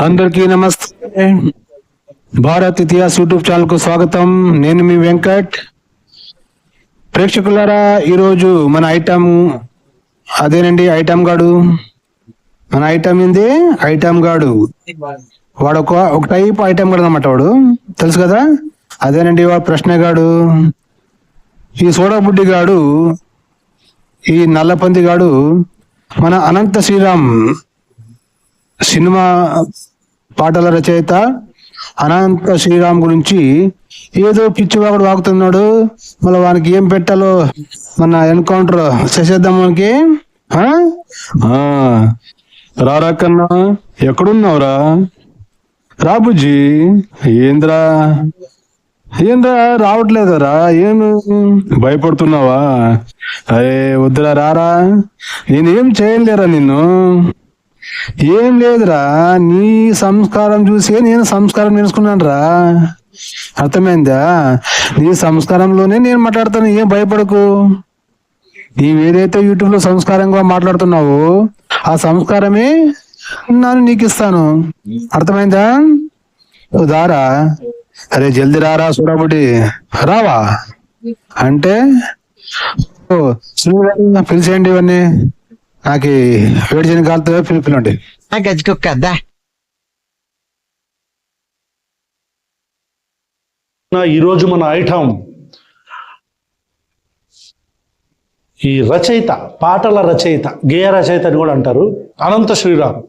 అందరికీ నమస్తే. Bharat ఇతిహాస్ YouTube channel కు స్వాగతం. నేను మీ వెంకట్. ప్రేక్షకులారా, ఈరోజు మన ఐటమ్ అదేనండి, ఐటమ్ గాడు. మన ఐటమ్ ఏంది? ఐటమ్ గాడు. వాడు ఒక టైప్ ఐటమ్ గాడు అనమాట. వాడు తెలుసు కదా, అదేనండి వాడు ప్రశ్నగాడు. ఈ సోడాబుడ్డి గాడు, ఈ నల్లపంది గాడు మన అనంత శ్రీరామ్ సినిమా పాటల రచయిత అనంత శ్రీరామ్ గురించి ఏదో పిచ్చివాగుడు వాగుతున్నాడు. మళ్ళీ వానికి ఏం పెట్టాలో మన ఎన్కౌంటర్ చేసేద్దాం మనకి. రారా కన్నా, ఎక్కడున్నావురా? రాబుజ్జి, ఏంద్రా రావట్లేదరా? ఏం భయపడుతున్నావా? అరే వద్దురా, రారా. నేనేం చేయలేరా నిన్ను. ఏం లేదురా, నీ సంస్కారం చూసే నేను సంస్కారం నేర్చుకున్నాను రా. అర్థమైందా? నీ సంస్కారంలోనే నేను మాట్లాడతాను. ఏం భయపడకు. నీవేదైతే యూట్యూబ్ లో సంస్కారంగా మాట్లాడుతున్నావో ఆ సంస్కారమే నేను నీకు ఇస్తాను. అర్థమైందా? దారా. అరే జల్దీ రారా సూడాబుడి, రావా అంటే పిలిచేయండి. ఇవన్నీ నాకు వేడి చేయని కాలుతో పిలుపులండి. గజ్జుకొక్కద్దా ఈరోజు మన ఐటమ్ ఈ రచయిత, పాటల రచయిత, గేయ రచయిత అని కూడా అంటారు, అనంత శ్రీరామ్.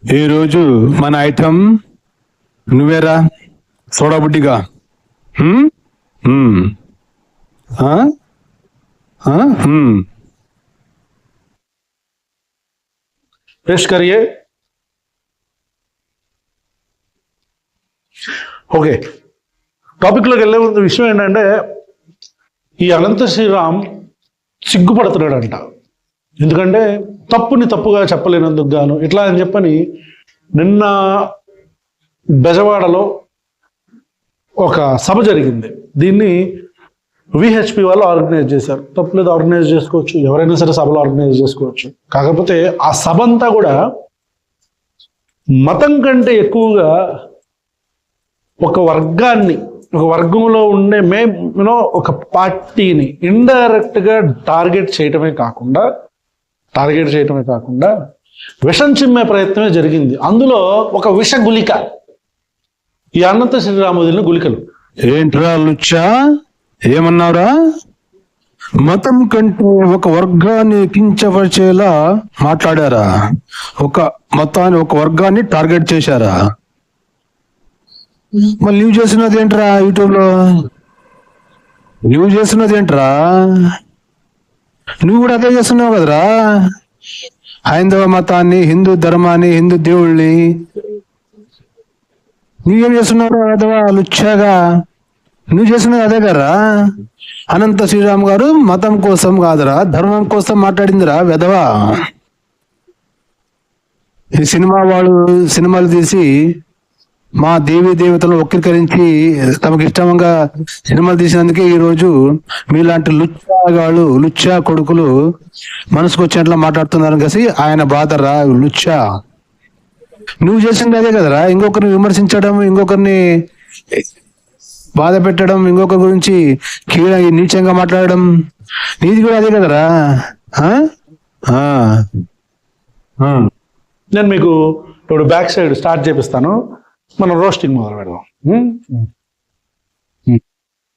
ఈరోజు మన ఐటమ్ నువ్వేరా సోడాబుడ్డిగా. पेश करिए. ఓకే, టాపిక్లోకి వెళ్ళే ముందు విషయం ఏంటంటే, ఈ అనంత శ్రీరామ్ సిగ్గుపడుతున్నాడంట. ఎందుకంటే తప్పుని తప్పుగా చెప్పలేనందుకు గాను ఇట్లా అని చెప్పని నిన్న బెజవాడలో ఒక సభ జరిగింది. దీన్ని విహెచ్పి వాళ్ళు ఆర్గనైజ్ చేశారు. తప్పులేదు, ఆర్గనైజ్ చేసుకోవచ్చు, ఎవరైనా సరే సభలు ఆర్గనైజ్ చేసుకోవచ్చు. కాకపోతే ఆ సభ అంతా కూడా మతం కంటే ఎక్కువగా ఒక వర్గాన్ని, ఒక వర్గంలో ఉండే ఒక పార్టీని ఇండైరెక్ట్ గా టార్గెట్ చేయటమే కాకుండా విషం చిమ్మే ప్రయత్నమే జరిగింది. అందులో ఒక విష గుళిక, ఈ అనంత శ్రీరామ్ వదిలిన గుళికలు. ఏంట్రా లుచ్చా, ఏమన్నావురా? మతం కంటే ఒక వర్గాన్ని కించపరిచేలా మాట్లాడారా? ఒక మతాన్ని, ఒక వర్గాన్ని టార్గెట్ చేశారా? మళ్ళీ నువ్వు చేస్తున్నది ఏంట్రా? యూట్యూబ్ లో నువ్వు చేస్తున్నది ఏంట్రా? నువ్వు కూడా అదే చేస్తున్నావు కదరా. హైందవ మతాన్ని, హిందూ ధర్మాన్ని, హిందూ దేవుళ్ళని నువ్వేం చేస్తున్నావు అదవా లుచ్చాగా? నువ్వు చేసినది అదే కదరా. అనంత శ్రీరామ్ గారు మతం కోసం కాదురా, ధర్మం కోసం మాట్లాడిందిరా వెధవా. ఈ సినిమా వాళ్ళు సినిమాలు తీసి మా దేవీ దేవతలను వక్రీకరించి తమకు ఇష్టంగా సినిమాలు తీసినందుకే ఈరోజు మీలాంటి లుచ్చాగాళ్ళు, లుచ్చా కొడుకులు మనసుకు వచ్చినట్లు మాట్లాడుతున్నారు kasi ఆయన బాధరా లుచ్చా. నువ్వు చేసింది అదే కదరా. ఇంకొకరిని విమర్శించడం, ఇంకొకరిని బాధ పెట్టడం, ఇంకొకరి గురించి నీచంగా మాట్లాడడం, నీది కూడా అదే కదరా. నేను మీకు ఇప్పుడు బ్యాక్ సైడ్ స్టార్ట్ చేపిస్తాను. మనం రోస్టింగ్ మొదలు పెడదాం.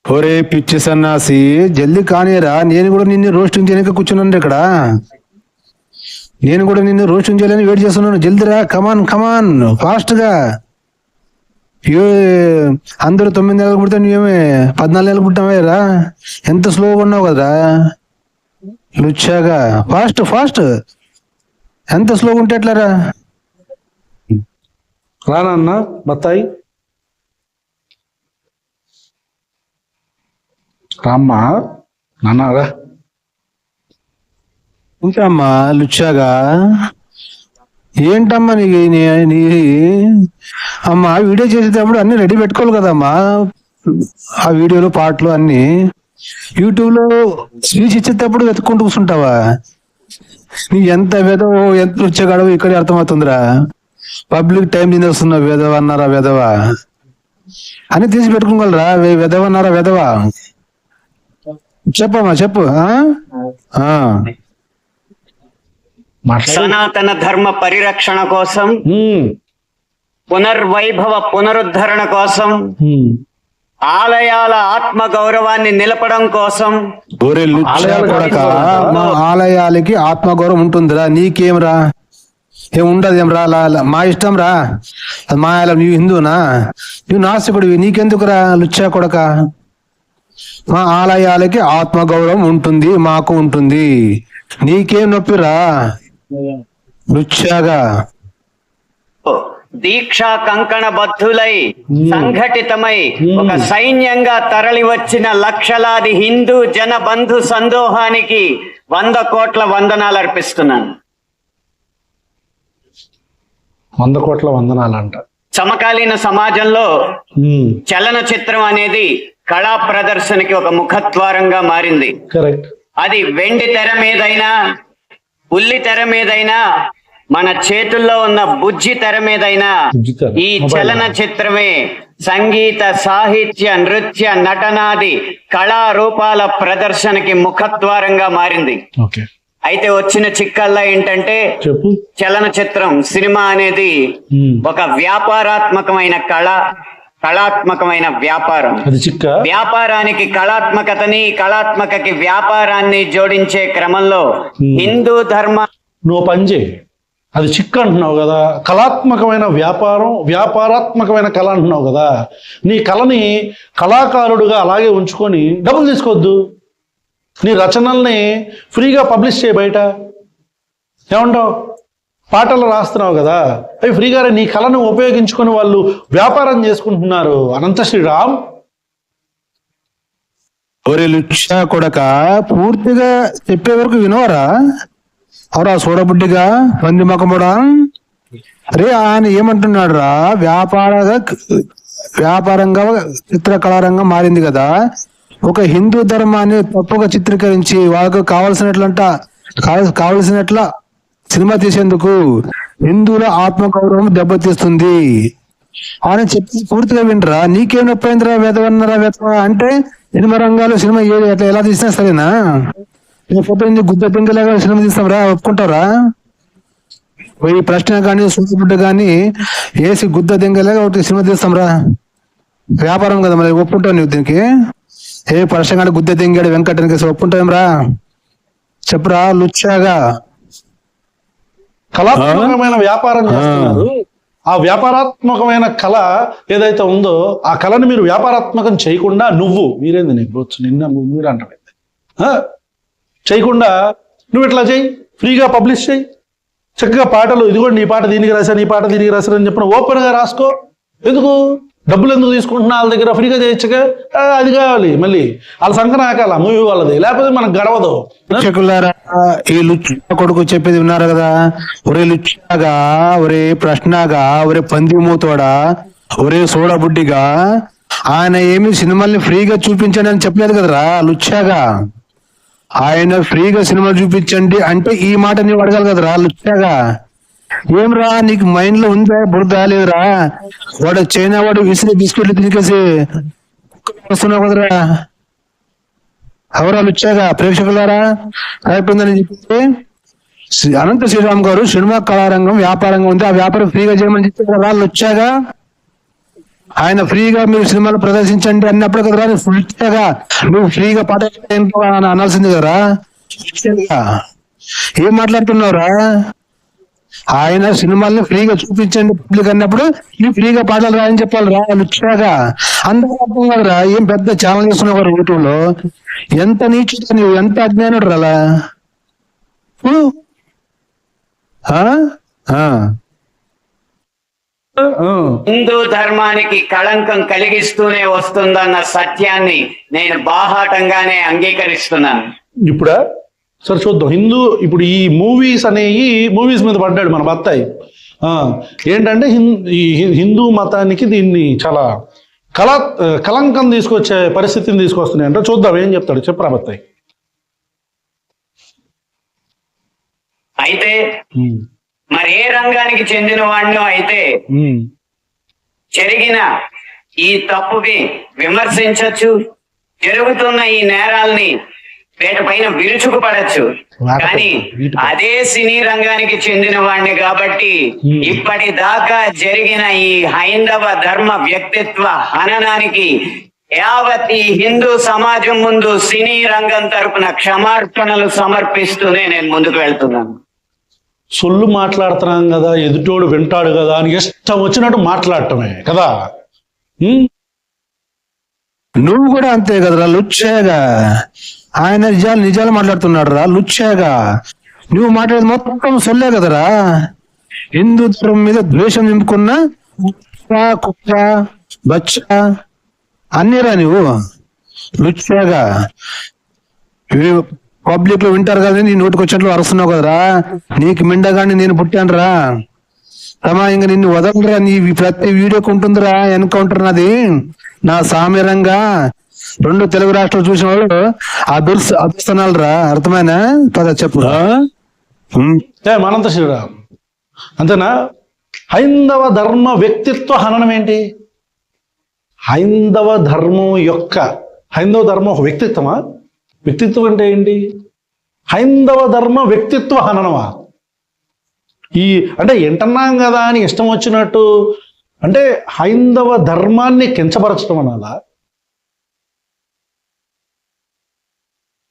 ఒరే పిచ్చి సన్నాసి, జల్దీ కానీరా. నేను కూడా నిన్ను రోస్టింగ్ చేయడానికి కూర్చున్నాను ఇక్కడ. నేను కూడా నిన్ను రోస్టింగ్ చేయాలని వెయిట్ చేస్తున్నాను. జల్దీరా, కమాన్ కమాన్, ఫాస్ట్ గా. అందరూ 9 నెలలకు పుడితే నువ్వేమే 14 నెలలకు పుట్టావేరా. ఎంత స్లోగా ఉన్నావు కదరా లుచ్చాగా. ఫాస్ట్ ఫాస్ట్, ఎంత స్లోగా ఉంటే ఎట్లారా? రానన్న బత్తాయి, రామ్మా నాన్నరా. ఉంటామ్మా లుచ్చాగా. ఏంటమ్మా నీ అమ్మా వీడియో చేసేటప్పుడు అన్ని రెడీ పెట్టుకోవాలి కదమ్మా. ఆ వీడియోలు, పాటలు అన్ని యూట్యూబ్ లో స్పీచ్ ఇచ్చేటప్పుడు వెతుక్కుంటూ కూర్చుంటావా? నీ ఎంత వెదవో ఎంత లుచ్చగాడవో ఇక్కడే అర్థమవుతుందిరా. పబ్లిక్ టైం తినేస్తున్నా వెధవ అన్నారా వెధవ అని తీసి పెట్టుకోగలరా? వెధవ అన్నారా వెధవ? చెప్పమ్మా చెప్పు. సనాతన ధర్మ పరిరక్షణ కోసం, పునర్వైభవ పునరుద్ధరణ కోసం, ఆలయాల ఆత్మ గౌరవాన్ని నిలపడం కోసం. మా ఆలయాలకి ఆత్మగౌరవం ఉంటుందిరా, నీకేంరా? ఏం ఉండదేంరా? మా ఇష్టం రా, మా ఆలయం. నువ్వు హిందూనా? నువ్వు నాస్తికుడివి, నీకెందుకురా లుచ్చా కొడక? మా ఆలయాలకి ఆత్మగౌరవం ఉంటుంది, మాకు ఉంటుంది. నీకేం నొప్పిరా లుచ్చాగా? దీక్షా కంకణ బద్ధులై సంఘటితమై ఒక సైన్యంగా తరలి వచ్చిన లక్షలాది హిందూ జన బంధు సందోహానికి 100 కోట్ల వందనాలు అర్పిస్తున్నాను. 100 కోట్ల వందనాలంట. సమకాలీన సమాజంలో చలనచిత్రం అనేది కళా ప్రదర్శనకి ఒక ముఖద్వారంగా మారింది. కరెక్ట్. అది వెండి తెర మీదైనా, ఉల్లి తెర మీదైనా, మన చేతుల్లో ఉన్న బుజ్జి తెర మీదైనా ఈ చలనచిత్రమే సంగీత, సాహిత్య, నృత్య, నటనాది కళారూపాల ప్రదర్శనకి ముఖద్వారంగా మారింది. అయితే వచ్చిన చిక్కల్లా ఏంటంటే, చలనచిత్రం, సినిమా అనేది ఒక వ్యాపారాత్మకమైన కళాత్మకమైన వ్యాపారం. వ్యాపారానికి కళాత్మకతని, కళాత్మకకి వ్యాపారాన్ని జోడించే క్రమంలో హిందూ ధర్మ నువ్వు పనిచేయి. అది చిక్క అంటున్నావు కదా, కళాత్మకమైన వ్యాపారం, వ్యాపారాత్మకమైన కళ అంటున్నావు కదా. నీ కళని కళాకారుడుగా అలాగే ఉంచుకొని డబ్బులు తీసుకోవద్దు. నీ రచనల్ని ఫ్రీగా పబ్లిష్ చేయి బయట. ఏమంటావు? పాటలు రాస్తున్నావు కదా, అవి ఫ్రీగా నీ కళను ఉపయోగించుకొని వాళ్ళు వ్యాపారం చేసుకుంటున్నారు. అనంత శ్రీరామ్. ఒరే లుచ్చా కొడక, పూర్తిగా చెప్పే వరకు వినవరా? అవరా సోడబుడ్డిగా పంది మొక్కముడా. అరే ఆయన ఏమంటున్నాడు రా? వ్యాపారంగా చిత్రకళారంగం మారింది కదా. ఒక హిందూ ధర్మాన్ని తప్పుగా చిత్రీకరించి వాళ్ళకు కావలసినట్ల సినిమా తీసేందుకు హిందువుల ఆత్మగౌరవం దెబ్బతీస్తుంది అని చెప్పి పూర్తిగా వినరా? నీకేం నొప్పైందిరా? వేదవన్నరా వేద అంటే సినిమా రంగాలు సినిమా ఎట్లా ఎలా తీసినా సరేనా? గుద్ద పెంకలాగా సినిమా తీస్తాంరా, ఒప్పుకుంటారా? ఈ ప్రశ్న కానీ సూచిబిడ్డ కానీ వేసి గుద్ద దెంగలాగా ఒకటి సినిమా తీస్తాంరా. వ్యాపారం కదా మరి, ఒప్పుకుంటావు నువ్వు దీనికి? ఏ ప్రశ్న కానీ గుద్ద దెంగాడు వెంకటనికి ఒప్పుకుంటావేమ్రా? చెప్పురా లుచ్చాగా. కళాత్మకమైన వ్యాపారం చేస్తున్నారు. ఆ వ్యాపారాత్మకమైన కళ ఏదైతే ఉందో ఆ కళని మీరు వ్యాపారాత్మకం చేయకుండా మీరేంది నీకు మీరు అంటే చేయకుండా నువ్వు ఇట్లా చేయి, ఫ్రీగా పబ్లిష్ చేయి. చక్కగా పాటలు, ఇదిగోండి నీ పాట దీనికి రాశాను, నీ పాట దీనికి రాశాను అని చెప్పిన ఓపెన్గా రాసుకో. ఎందుకు డబ్బులు ఎందుకు తీసుకుంటున్నా? వాళ్ళ దగ్గర ఫ్రీగా చేయొచ్చుగా. అది కావాలి మళ్ళీ వాళ్ళ సంకన ఆకాల మూవీ వాళ్ళది, లేకపోతే మనకు గడవదు. ఈ లుచ్చా కొడుకు చెప్పేది విన్నారు కదా. ఒరే లుచ్చాగా, ఒరే ప్రశ్నగా, ఒరే పంది మూతోడా, ఒరే సోడబుడ్డిగా, ఆయన ఏమి సినిమాల్ని ఫ్రీగా చూపించండి అని చెప్పలేదు కదరా లుచ్చాగా. ఆయన ఫ్రీగా సినిమా చూపించండి అంటే ఈ మాట నీవు అడగాలి కదరా లుచ్చాగా. ఏమ్రా నీకు మైండ్ లో ఉందా? బురద లేదురా? వాడు చైనా వాడు విసిరి బిస్కెట్లు తిరిగేసి వస్తున్నావు కదరా. ఎవరా లుచ్చాగా? ప్రేక్షకులారా అయిపోయిందని చెప్పి అనంత శ్రీరామ్ గారు సినిమా కళారంగం వ్యాపారంగా ఉంది, ఆ వ్యాపారం ఫ్రీగా చేయమని చెప్పి కదా లుచ్చాగా. ఆయన ఫ్రీగా మీరు సినిమాలు ప్రదర్శించండి అన్నప్పుడు కదరా లుచ్చాగా నువ్వు ఫ్రీగా పాట అనాల్సింది కదరా. ఏం మాట్లాడుతున్నావురా? ఆయన సినిమాల్ని ఫ్రీగా చూపించండి పబ్లిక్ అన్నప్పుడు నువ్వు ఫ్రీగా పాటలు రాయని చెప్పాలి రా లుచ్చాగా. అందరూ అర్థం కదరా. ఏం పెద్ద ఛానల్ చేస్తున్నావు కదా యూట్యూబ్లో. ఎంత నీచుతా నువ్వు, ఎంత అజ్ఞానుడు రాలా. హిందూ ధర్మానికి కళంకం కలిగిస్తూనే వస్తుందన్న సత్యాన్ని నేను బాహాటంగానే అంగీకరిస్తున్నాను. ఇప్పుడా సరే చూద్దాం. ఇప్పుడు ఈ మూవీస్ మీద పడ్డాడు మన బత్తాయి. ఏంటంటే హిందూ మతానికి దీన్ని చాలా కలంకం తీసుకొచ్చే పరిస్థితిని తీసుకొస్తున్నాయి అంటే చూద్దాం ఏం చెప్తాడు. చెప్పరా బత్తాయి. అయితే ఉమ్, మరి ఏ రంగానికి చెందిన వాడినో అయితే ఉమ్, జరిగిన ఈ తప్పుకి విమర్శించొచ్చు, జరుగుతున్న ఈ నేరాల్ని వీటిపైన విరుచుకుపడచ్చు. కానీ అదే సినీ రంగానికి చెందిన వాడిని కాబట్టి ఇప్పటిదాకా జరిగిన ఈ హైందవ ధర్మ వ్యక్తిత్వ హననానికి యావత్ ఈ హిందూ సమాజం ముందు సినీ రంగం తరపున క్షమార్పణలు సమర్పిస్తూనే నేను ముందుకు వెళ్తున్నాను. సొల్లు మాట్లాడుతున్నాం కదా, ఎదుటోడు వింటాడు కదా అని ఇష్టం వచ్చినట్టు మాట్లాడటమే కదా. ఉమ్, నువ్వు కూడా అంతే కదరా లుచ్చేగా. ఆయన నిజాలు మాట్లాడుతున్నాడు రా లుచ్చేగా. నువ్వు మాట్లాడేది మొత్తం సొల్లే కదరా. హిందూ ధర్మం మీద ద్వేషం నింపుకున్న కుక్క బచ్చ అన్నీరా నువ్వు లుచ్చేగా. పబ్లిక్ లో వింటారు కదా, నీ నోటికి వచ్చినట్లు అరుస్తున్నావు కదరా. నీకు మిండగాని నేను పుట్టాను రా తమా, ఇంక నిన్ను వదలరా. నీ ప్రతి వీడియోకి ఉంటుందిరా ఎన్కౌంటర్ నాది, నా సామ్యంగా. 2 తెలుగు రాష్ట్రాలు చూసిన వాళ్ళు అభిస్తున్నాలు రా. అర్థమైనా పద చెప్పు. మనంత శ్రీరామ్ అంతేనా? హైందవ ధర్మ వ్యక్తిత్వ హననం ఏంటి? హైందవ ధర్మం ఒక వ్యక్తిత్వమా? వ్యక్తిత్వం అంటే ఏంటి? హైందవ ధర్మ వ్యక్తిత్వ హననమా? అంటే ఎంటన్నాం కదా అని ఇష్టం వచ్చినట్టు అంటే హైందవ ధర్మాన్ని కించపరచడం అనాలా?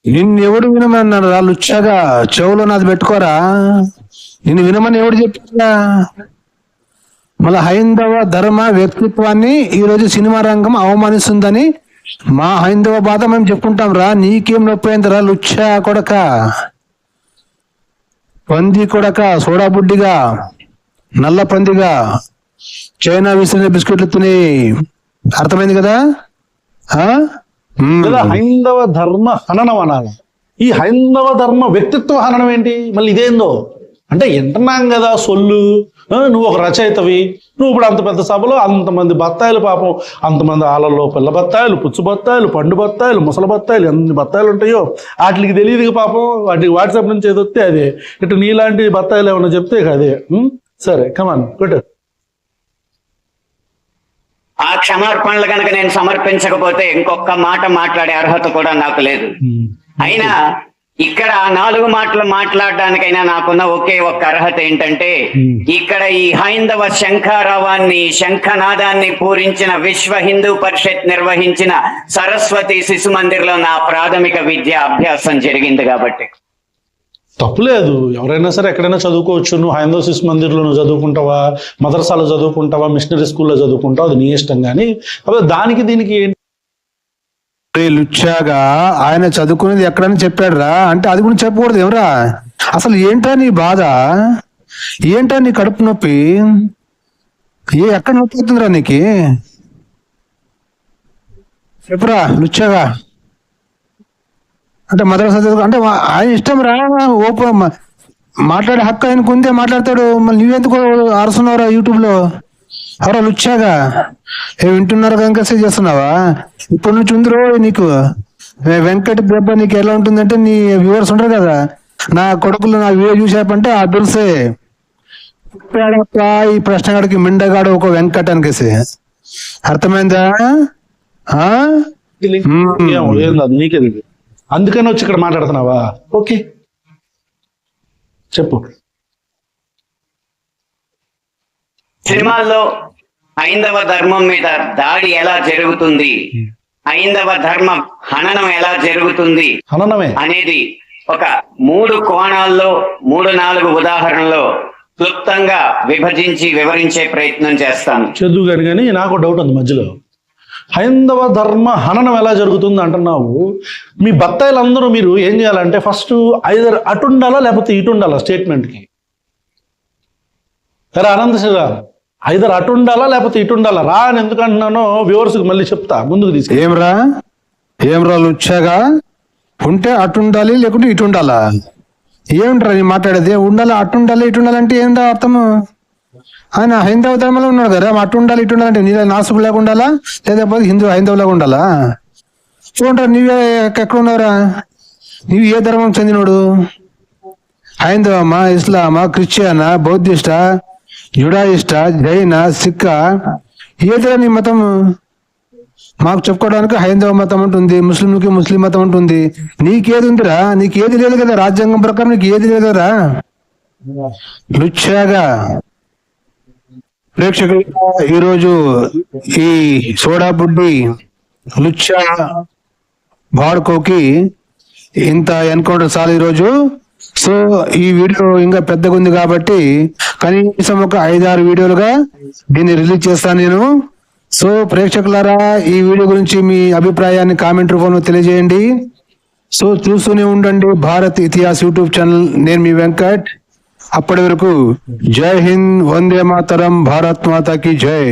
నిన్నెవడు వినమన్నాడు రా లుచ్చగా. చెవులో నాది పెట్టుకోరా. నిన్ను వినమని ఎవడు చెప్పారా? మళ్ళీ హైందవ ధర్మ వ్యక్తిత్వాన్ని ఈరోజు సినిమా రంగం అవమానిస్తుందని మా హైందవ బాధ మేము చెప్పుకుంటాం రా. నీకేం నొప్పి అయిందిరా లుచ్చా కొడక, పంది కొడక, సోడా బుడ్డిగా, నల్ల పందిగా, చైనా విసిరిన బిస్కెట్లు తిని. అర్థమైంది కదా? హైందవ ధర్మ హననం అనాలి. ఈ హైందవ ధర్మ వ్యక్తిత్వ హననం ఏంటి? మళ్ళీ ఇదేందో అంటే ఎంటున్నాం కదా సొల్లు. నువ్వు ఒక రచయితవి, నువ్వు ఇప్పుడు అంత పెద్ద సభలో అంతమంది బత్తాయిలు, పాపం అంతమంది ఆలల్లో పిల్ల బత్తాయిలు, పుచ్చు బత్తాయిలు, పండు బత్తాయిలు, ముసల బత్తాయిలు, ఎన్ని బత్తాయిలు ఉంటాయో వాటికి తెలియదు పాపం. వాటికి వాట్సాప్ నుంచి ఏది వస్తే అదే. ఇటు నీలాంటి బత్తాయిలు ఏమన్నా చెప్తే అదే. సరే కమాన్ కొట్టు. ఆ క్షమార్పణలు కనుక నేను సమర్పించకపోతే ఇంకొక మాట మాట్లాడే అర్హత కూడా నాకు లేదు. అయినా ఇక్కడ 4 మాటలు మాట్లాడడానికైనా నాకున్న ఒకే ఒక్క అర్హత ఏంటంటే, ఇక్కడ ఈ హైందవ శంఖారావాన్ని, శంఖనాదాన్ని పూరించిన విశ్వ హిందూ పరిషత్ నిర్వహించిన సరస్వతి శిశు మందిర్లో నా ప్రాథమిక విద్య అభ్యాసం జరిగింది కాబట్టి. తప్పులేదు, ఎవరైనా సరే ఎక్కడైనా చదువుకోవచ్చు. నువ్వు హైందవ శిశు మందిర్లో నువ్వు చదువుకుంటావా, మదర్సాలో చదువుకుంటావా, మిషనరీ స్కూల్లో చదువుకుంటావా, అది నీ ఇష్టం. కానీ దానికి దీనికి ఏంటి? లుచ్చాగా ఆయన చదువుకునేది ఎక్కడని చెప్పాడు రా. అంటే అది కూడా చెప్పకూడదు ఎవరా? అసలు ఏంటా నీ బాధ? ఏంటా నీ కడుపు నొప్పి? ఎక్కడ నొప్పి అవుతుందిరా నీకు? చెప్పురా లుచ్చాగా. అంటే మద్రాసా అంటే ఆయన ఇష్టం రా. ఓపెన్ మాట్లాడే హక్కు ఆయనకు ఉందే, మాట్లాడతాడు. మళ్ళీ నువ్వెందుకు అరుస్తున్నావురా యూట్యూబ్ లో? ఎవరా లుచ్చాగా? వింటున్నారు కనుక చేస్తున్నావా? ఇప్పటి నుంచి ఉందిరో నీకు వెంకట దెబ్బ. నీకు ఎలా ఉంటుందంటే, నీ వ్యూవర్స్ ఉంటారు కదా, నా కొడుకులు నా వీడియో చూసాపంటే ఆ దుల్సే ఈ ప్రశ్నగాడికి మిండగాడు ఒక వెంకట అనికేసి. అర్థమైందా? నీకే అందుకని వచ్చి ఇక్కడ మాట్లాడుతున్నావా? ఓకే చెప్పు. సినిమాల్లో హైందవ ధర్మం మీద దాడి ఎలా జరుగుతుంది, హైందవ ధర్మం హననం ఎలా జరుగుతుంది అనేది ఒక 3 కోణాల్లో 3-4 ఉదాహరణలో క్లుప్తంగా విభజించి వివరించే ప్రయత్నం చేస్తాను. చదువు కానీ నాకు డౌట్ ఉంది మధ్యలో. హైందవ ధర్మ హననం ఎలా జరుగుతుంది అంటున్నావు. మీ బత్తాయిలందరూ మీరు ఏం చేయాలంటే ఫస్ట్ ఐదర్ అటుండాలా లేకపోతే ఇటుండాలా స్టేట్మెంట్కి. సరే అనంత శ్రీరామ్, ఐదర్ అటుండాలా లేకపోతే ఇటుండాలా రా అని ఎందుకు అంటున్నానో వ్యూవర్స్కి మళ్ళీ చెప్తా, ముందుకు తీసుకు. ఏమ్రా లుచ్చాగా? ఉంటే అటుండాలి లేకుంటే ఇటుండాలా? ఏమిట్రా నీ మాట్లాడేది? ఉండాలి అటుండాలి ఇటుండాలంటే ఏందా అర్థము? ఆయన హైందవ ధర్మంలో ఉన్నాడు కదా, అటు ఉండాలి ఇటు ఉండాలంటే నీ నాసుకు లేకుండా ఉండాలా, లేకపోతే హైందవులాగా ఉండాలా? చూడండి, నీవే ఎక్కడ ఉన్నావురా? నీవు ఏ ధర్మం చెందినోడు? హైందవమా, ఇస్లామా, క్రిస్టియనా, బౌద్ధిస్ట, జుడాయిస్ట, జైన, సిక్క, ఏదిరా నీ మతం? మాకు చెప్పుకోవడానికి హైందవ మతం ఉంటుంది, ముస్లింలకి ముస్లిం మతం ఉంటుంది. నీకేది ఉందిరా? నీకేది లేదు కదా, రాజ్యాంగం ప్రకారం నీకు ఏది లేదు కదరా లుచ్చాగా. ప్రేక్షకులు, ఈరోజు ఈ సోడా బుడ్డి లుచ్చా వాడుకోకి ఇంత ఎన్కౌంటర్ చాలు ఈరోజు. సో ఈ వీడియో ఇంకా పెద్దగా ఉంది కాబట్టి కనీసం ఒక 5-6 వీడియోలుగా దీన్ని రిలీజ్ చేస్తాను నేను. సో ప్రేక్షకులారా, ఈ వీడియో గురించి మీ అభిప్రాయాన్ని కామెంట్ రూపంలో తెలియజేయండి. సో చూస్తూనే ఉండండి భారత్ ఇతిహాస్ యూట్యూబ్ ఛానల్. నేను మీ వెంకట్. అప్పటి వరకు జై హింద్, వందే మాతరం, భారత్ మాతాకి జై.